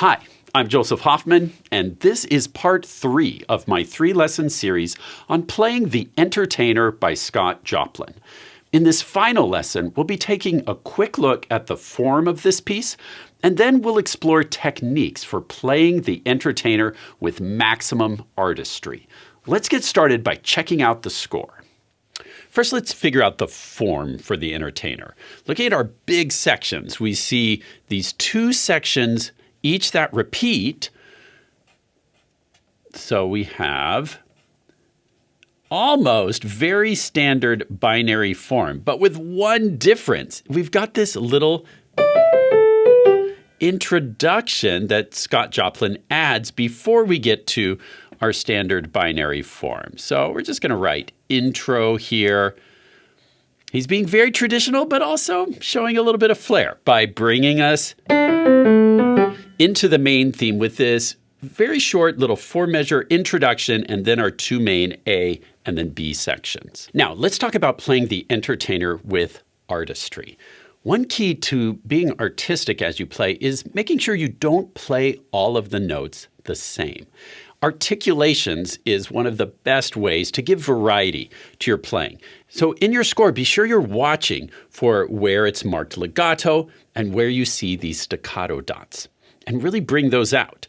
Hi, I'm Joseph Hoffman, and this is part 3 of my 3-lesson series on playing The Entertainer by Scott Joplin. In this final lesson, we'll be taking a quick look at the form of this piece, and then we'll explore techniques for playing The Entertainer with maximum artistry. Let's get started by checking out the score. First, let's figure out the form for The Entertainer. Looking at our big sections, we see these 2 sections, each that repeat. So we have almost very standard binary form, but with one difference. We've got this little introduction that Scott Joplin adds before we get to our standard binary form. So we're just going to write intro here. He's being very traditional, but also showing a little bit of flair by bringing us into the main theme with this very short little 4-measure introduction and then our 2 main A and then B sections. Now, let's talk about playing The Entertainer with artistry. One key to being artistic as you play is making sure you don't play all of the notes the same. Articulations is one of the best ways to give variety to your playing. So in your score, be sure you're watching for where it's marked legato and where you see these staccato dots, and really bring those out.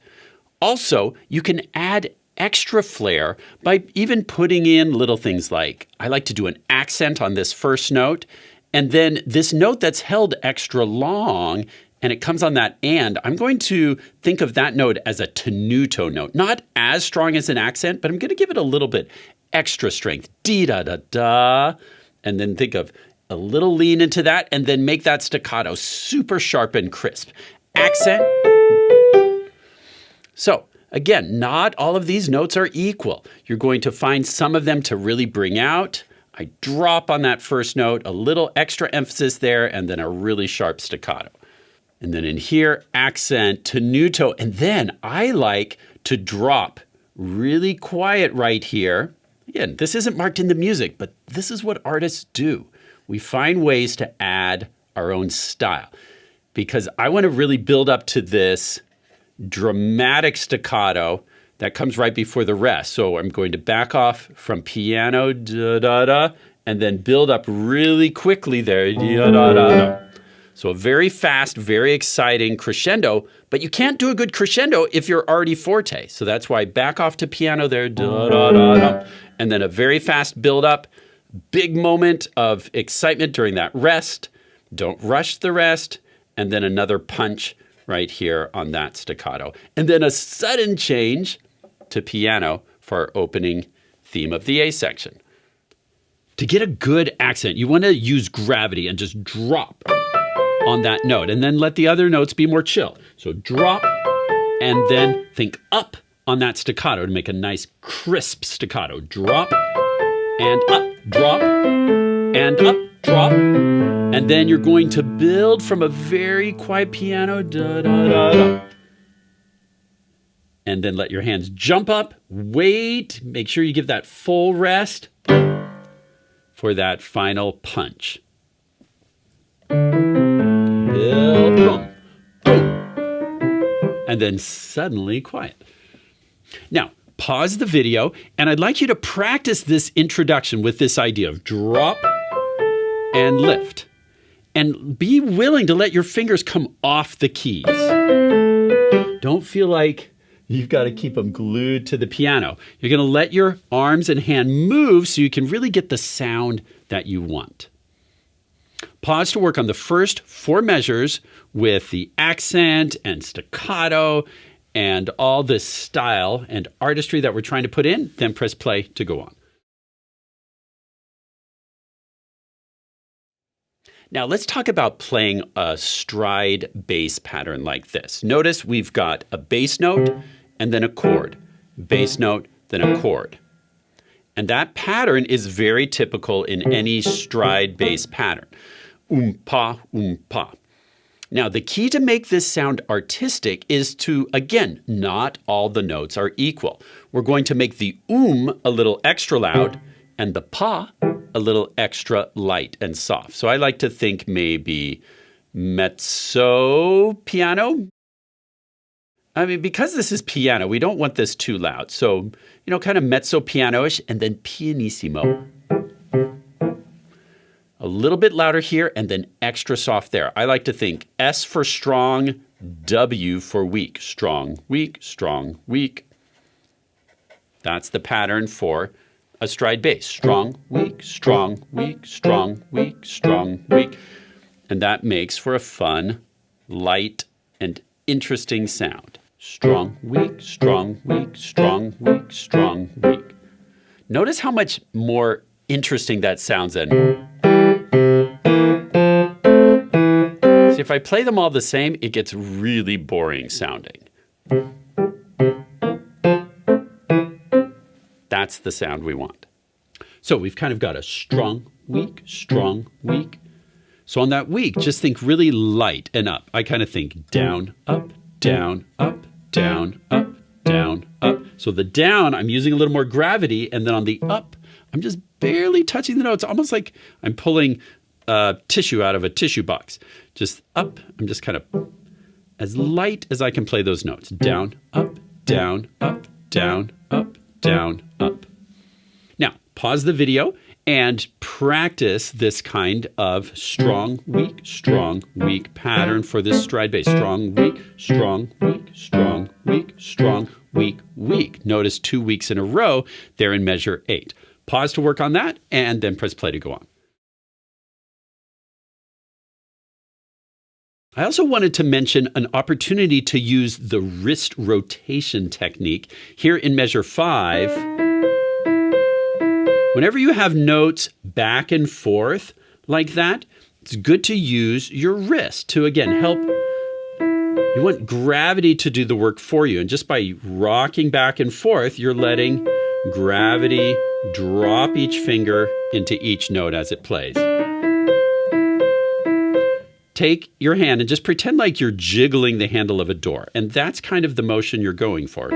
Also, you can add extra flair by even putting in little things like, I like to do an accent on this first note, and then this note that's held extra long, and it comes on that and, I'm going to think of that note as a tenuto note. Not as strong as an accent, but I'm going to give it a little bit extra strength. Dee-da-da-da. And then think of a little lean into that, and then make that staccato super sharp and crisp. Accent. So again, not all of these notes are equal. You're going to find some of them to really bring out. I drop on that first note, a little extra emphasis there, and then a really sharp staccato. And then in here, accent, tenuto, and then I like to drop really quiet right here. Again, this isn't marked in the music, but this is what artists do. We find ways to add our own style because I want to really build up to this dramatic staccato that comes right before the rest. So I'm going to back off from piano, da-da-da, and then build up really quickly there, da-da-da. So a very fast, very exciting crescendo, but you can't do a good crescendo if you're already forte. So that's why back off to piano there, da-da-da-da, and then a very fast build up, big moment of excitement during that rest. Don't rush the rest, and then another punch right here on that staccato. And then a sudden change to piano for our opening theme of the A section. To get a good accent, you want to use gravity and just drop on that note, and then let the other notes be more chill. So drop, and then think up on that staccato to make a nice crisp staccato. Drop, and up, drop, and up, drop. And then you're going to build from a very quiet piano, da-da-da-da. And then let your hands jump up, wait, make sure you give that full rest for that final punch. Build, boom, boom, and then suddenly quiet. Now, pause the video, and I'd like you to practice this introduction with this idea of drop and lift. And be willing to let your fingers come off the keys. Don't feel like you've got to keep them glued to the piano. You're going to let your arms and hand move so you can really get the sound that you want. Pause to work on the first 4 measures with the accent and staccato and all this style and artistry that we're trying to put in, then press play to go on. Now let's talk about playing a stride bass pattern like this. Notice we've got a bass note and then a chord. Bass note, then a chord. And that pattern is very typical in any stride bass pattern. Pa, pa. Now the key to make this sound artistic is to, again, not all the notes are equal. We're going to make the a little extra loud and the pa a little extra light and soft. So I like to think maybe mezzo piano, I mean, because this is piano, we don't want this too loud. So, kind of mezzo piano-ish and then pianissimo. A little bit louder here and then extra soft there. I like to think S for strong, W for weak. Strong, weak, strong, weak. That's the pattern for a stride bass. Strong, weak, strong, weak, strong, weak, strong, weak. And that makes for a fun, light, and interesting sound. Strong, weak, strong, weak, strong, weak, strong, weak. Notice how much more interesting that sounds than. See, if I play them all the same, it gets really boring sounding. That's the sound we want. So we've kind of got a strong, weak, strong, weak. So on that weak, just think really light and up. I kind of think down, up, down, up, down, up, down, up. So the down, I'm using a little more gravity. And then on the up, I'm just barely touching the notes, almost like I'm pulling tissue out of a tissue box. Just up, I'm just kind of as light as I can play those notes. Down, up, down, up, down, up, down, up. Now, pause the video and practice this kind of strong, weak pattern for this stride bass. Strong, weak, strong, weak, strong, weak, strong, weak, weak. Notice 2 weeks in a row there in measure 8. Pause to work on that and then press play to go on. I also wanted to mention an opportunity to use the wrist rotation technique here in measure 5. Whenever you have notes back and forth like that, it's good to use your wrist to, again, help. You want gravity to do the work for you. And just by rocking back and forth, you're letting gravity drop each finger into each note as it plays. Take your hand and just pretend like you're jiggling the handle of a door. And that's kind of the motion you're going for.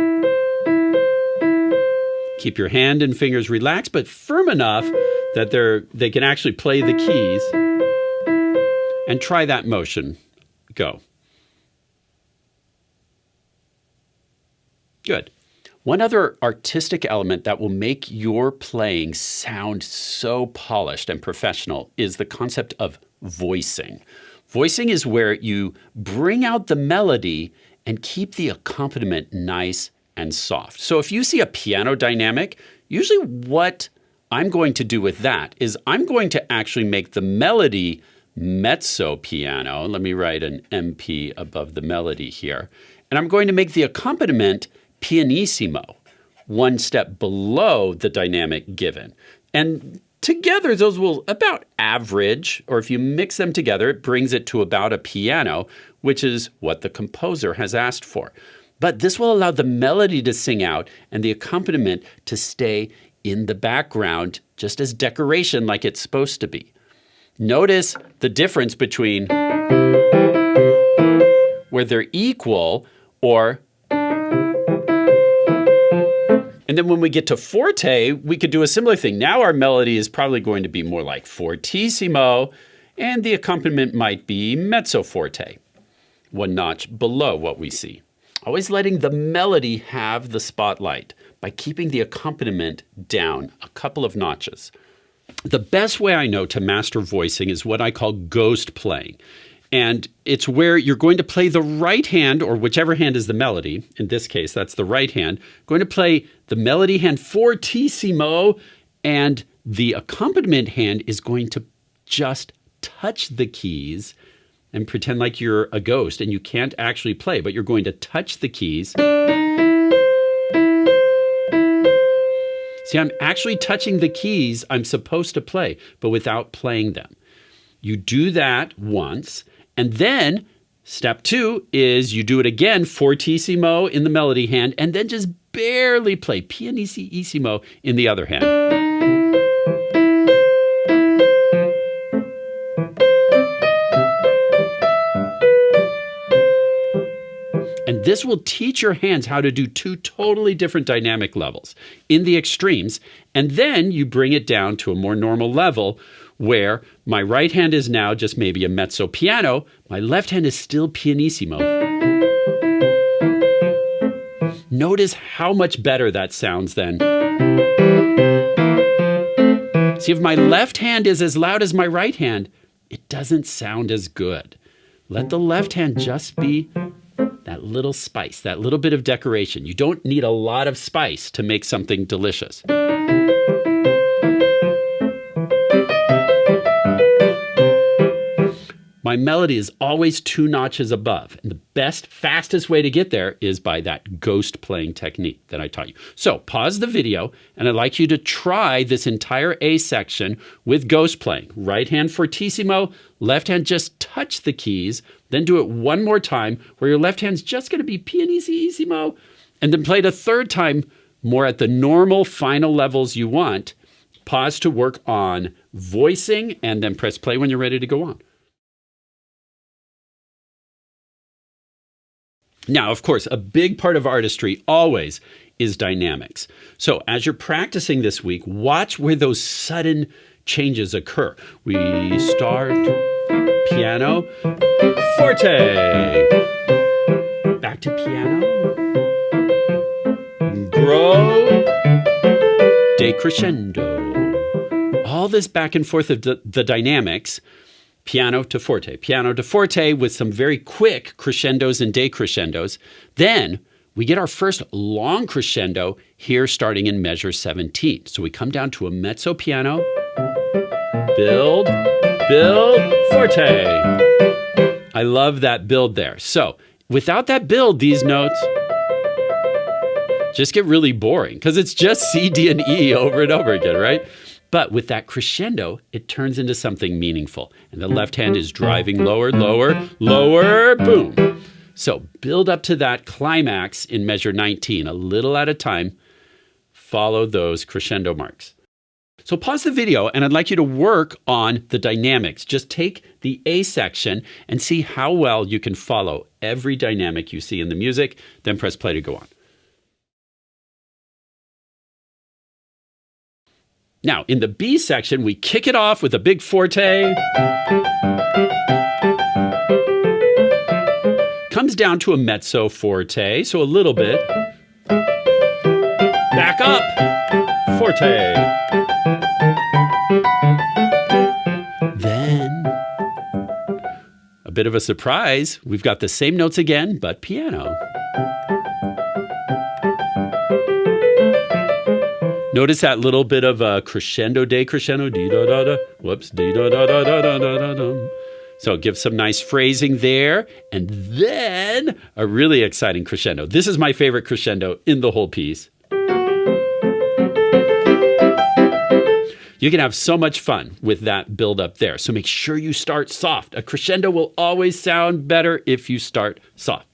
Keep your hand and fingers relaxed, but firm enough that they can actually play the keys. And try that motion. Go. Good. One other artistic element that will make your playing sound so polished and professional is the concept of voicing. Voicing is where you bring out the melody and keep the accompaniment nice and soft. So if you see a piano dynamic, usually what I'm going to do with that is I'm going to actually make the melody mezzo piano. Let me write an MP above the melody here. And I'm going to make the accompaniment pianissimo, one step below the dynamic given. And together, those will about average, or if you mix them together, it brings it to about a piano, which is what the composer has asked for. But this will allow the melody to sing out and the accompaniment to stay in the background just as decoration like it's supposed to be. Notice the difference between where they're equal or. And then when we get to forte, we could do a similar thing. Now our melody is probably going to be more like fortissimo, and the accompaniment might be mezzo forte, one notch below what we see. Always letting the melody have the spotlight by keeping the accompaniment down a couple of notches. The best way I know to master voicing is what I call ghost playing. And it's where you're going to play the right hand, or whichever hand is the melody. In this case, that's the right hand. Going to play the melody hand fortissimo, and the accompaniment hand is going to just touch the keys and pretend like you're a ghost and you can't actually play, but you're going to touch the keys. See, I'm actually touching the keys I'm supposed to play, but without playing them. You do that once, and then step 2 is you do it again, fortissimo in the melody hand, and then just barely play pianissimo in the other hand. And this will teach your hands how to do 2 totally different dynamic levels in the extremes, and then you bring it down to a more normal level where my right hand is now just maybe a mezzo piano, my left hand is still pianissimo. Notice how much better that sounds then. See, if my left hand is as loud as my right hand, it doesn't sound as good. Let the left hand just be that little spice, that little bit of decoration. You don't need a lot of spice to make something delicious. My melody is always 2 notches above. And the best, fastest way to get there is by that ghost playing technique that I taught you. So pause the video, and I'd like you to try this entire A section with ghost playing. Right hand fortissimo, left hand just touch the keys, then do it one more time where your left hand's just going to be pianissimo, and then play it a third time more at the normal final levels you want. Pause to work on voicing, and then press play when you're ready to go on. Now, of course, a big part of artistry always is dynamics. So as you're practicing this week, watch where those sudden changes occur. We start piano, forte, back to piano, grow, decrescendo. All this back and forth of the dynamics. Piano to forte with some very quick crescendos and decrescendos. Then we get our first long crescendo here starting in measure 17. So we come down to a mezzo piano, build, forte. I love that build there. So without that build, these notes just get really boring because it's just C, D, and E over and over again, right? But with that crescendo, it turns into something meaningful. And the left hand is driving lower, lower, lower, boom. So build up to that climax in measure 19, a little at a time. Follow those crescendo marks. So pause the video, and I'd like you to work on the dynamics. Just take the A section and see how well you can follow every dynamic you see in the music, then press play to go on. Now, in the B section, we kick it off with a big forte. Comes down to a mezzo forte, so a little bit. Back up, forte. Then, a bit of a surprise, we've got the same notes again, but piano. Notice that little bit of a crescendo, decrescendo, dee-da-da-da, whoops, dee-da-da-da-da-da-da-da. So give some nice phrasing there, and then a really exciting crescendo. This is my favorite crescendo in the whole piece. You can have so much fun with that build up there. So make sure you start soft. A crescendo will always sound better if you start soft.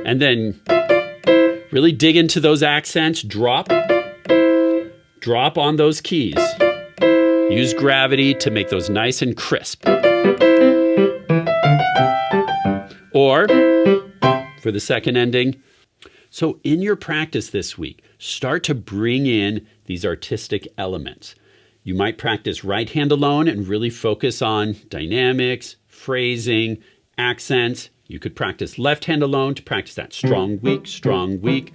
And then really dig into those accents, drop on those keys. Use gravity to make those nice and crisp. Or, for the second ending, so in your practice this week, start to bring in these artistic elements. You might practice right hand alone and really focus on dynamics, phrasing, accents. You could practice left hand alone to practice that strong, weak, strong, weak.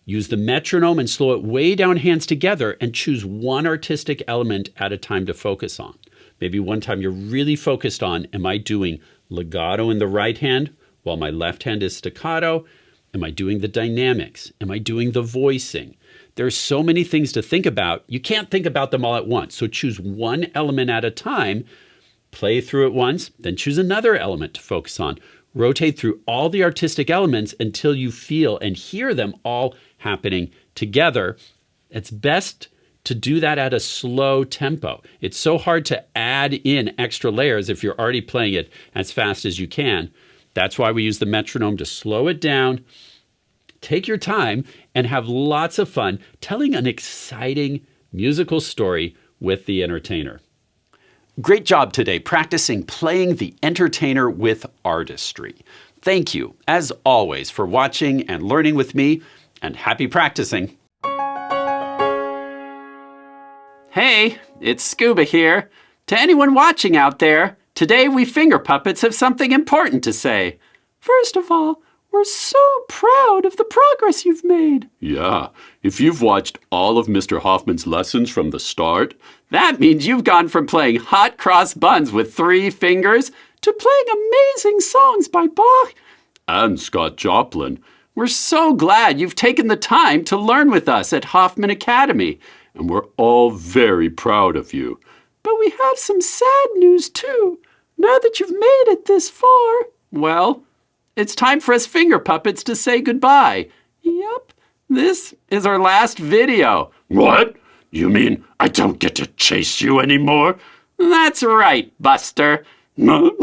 Use the metronome and slow it way down hands together and choose one artistic element at a time to focus on. Maybe one time you're really focused on, am I doing legato in the right hand while my left hand is staccato? Am I doing the dynamics? Am I doing the voicing? There's so many things to think about. You can't think about them all at once. So choose one element at a time, play through it once, then choose another element to focus on. Rotate through all the artistic elements until you feel and hear them all happening together. It's best to do that at a slow tempo. It's so hard to add in extra layers if you're already playing it as fast as you can. That's why we use the metronome to slow it down. Take your time and have lots of fun telling an exciting musical story with the entertainer. Great job today practicing playing the entertainer with artistry. Thank you, as always, for watching and learning with me, and happy practicing. Hey, it's Scuba here. To anyone watching out there, Today we finger puppets have something important to say. First of all, we're so proud of the progress you've made. Yeah, if you've watched all of Mr. Hoffman's lessons from the start, that means you've gone from playing hot cross buns with 3 fingers to playing amazing songs by Bach and Scott Joplin. We're so glad you've taken the time to learn with us at Hoffman Academy. And we're all very proud of you. But we have some sad news too. Now that you've made it this far, well, it's time for us finger puppets to say goodbye. Yep, this is our last video. What? You mean I don't get to chase you anymore? That's right, Buster. We don't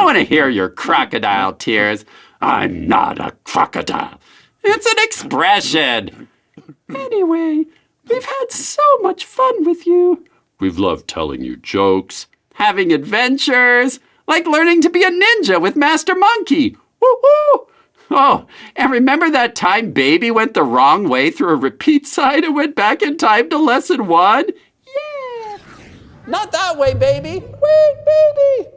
want to hear your crocodile tears. I'm not a crocodile. It's an expression. Anyway, we've had so much fun with you. We've loved telling you jokes, having adventures, like learning to be a ninja with Master Monkey. Woo-hoo! Oh, and remember that time Baby went the wrong way through a repeat sign and went back in time to lesson 1? Yeah! Not that way, Baby! Wait, Baby!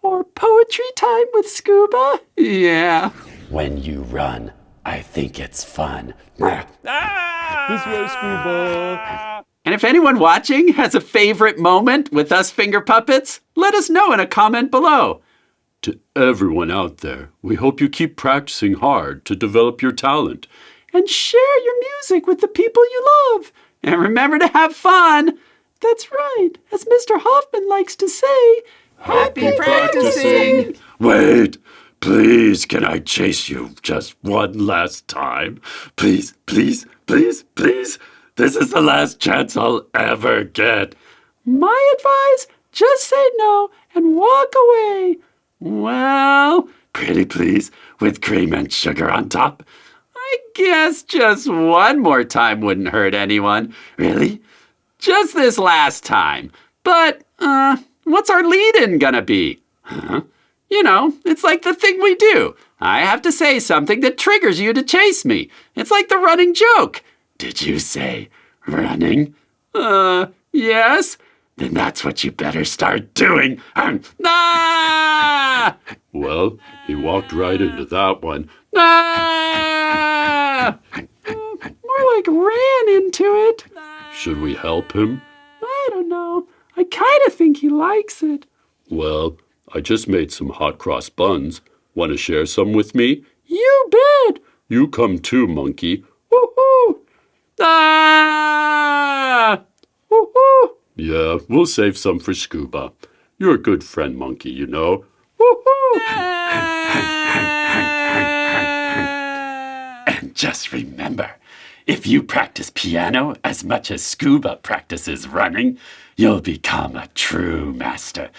Or poetry time with Scuba? Yeah. When you run, I think it's fun. This way, Scuba! And if anyone watching has a favorite moment with us finger puppets, let us know in a comment below. To everyone out there, we hope you keep practicing hard to develop your talent. And share your music with the people you love. And remember to have fun. That's right. As Mr. Hoffman likes to say, happy practicing. Wait, please, can I chase you just one last time? Please, please, please, please. This is the last chance I'll ever get. My advice, just say no and walk away. Well, pretty please, with cream and sugar on top. I guess just one more time wouldn't hurt anyone. Really? Just this last time. But, what's our lead-in gonna be? Huh? You know, it's like the thing we do. I have to say something that triggers you to chase me. It's like the running joke. Did you say running? Yes. Then that's what you better start doing. Ah! Well, he walked right into that one. Ah! More like ran into it. Should we help him? I don't know. I kind of think he likes it. Well, I just made some hot cross buns. Want to share some with me? You bet. You come too, monkey. Woohoo! Ah! Woohoo! Yeah, we'll save some for Scuba. You're a good friend, monkey, you know. Woohoo! And just remember, if you practice piano as much as Scuba practices running, you'll become a true master.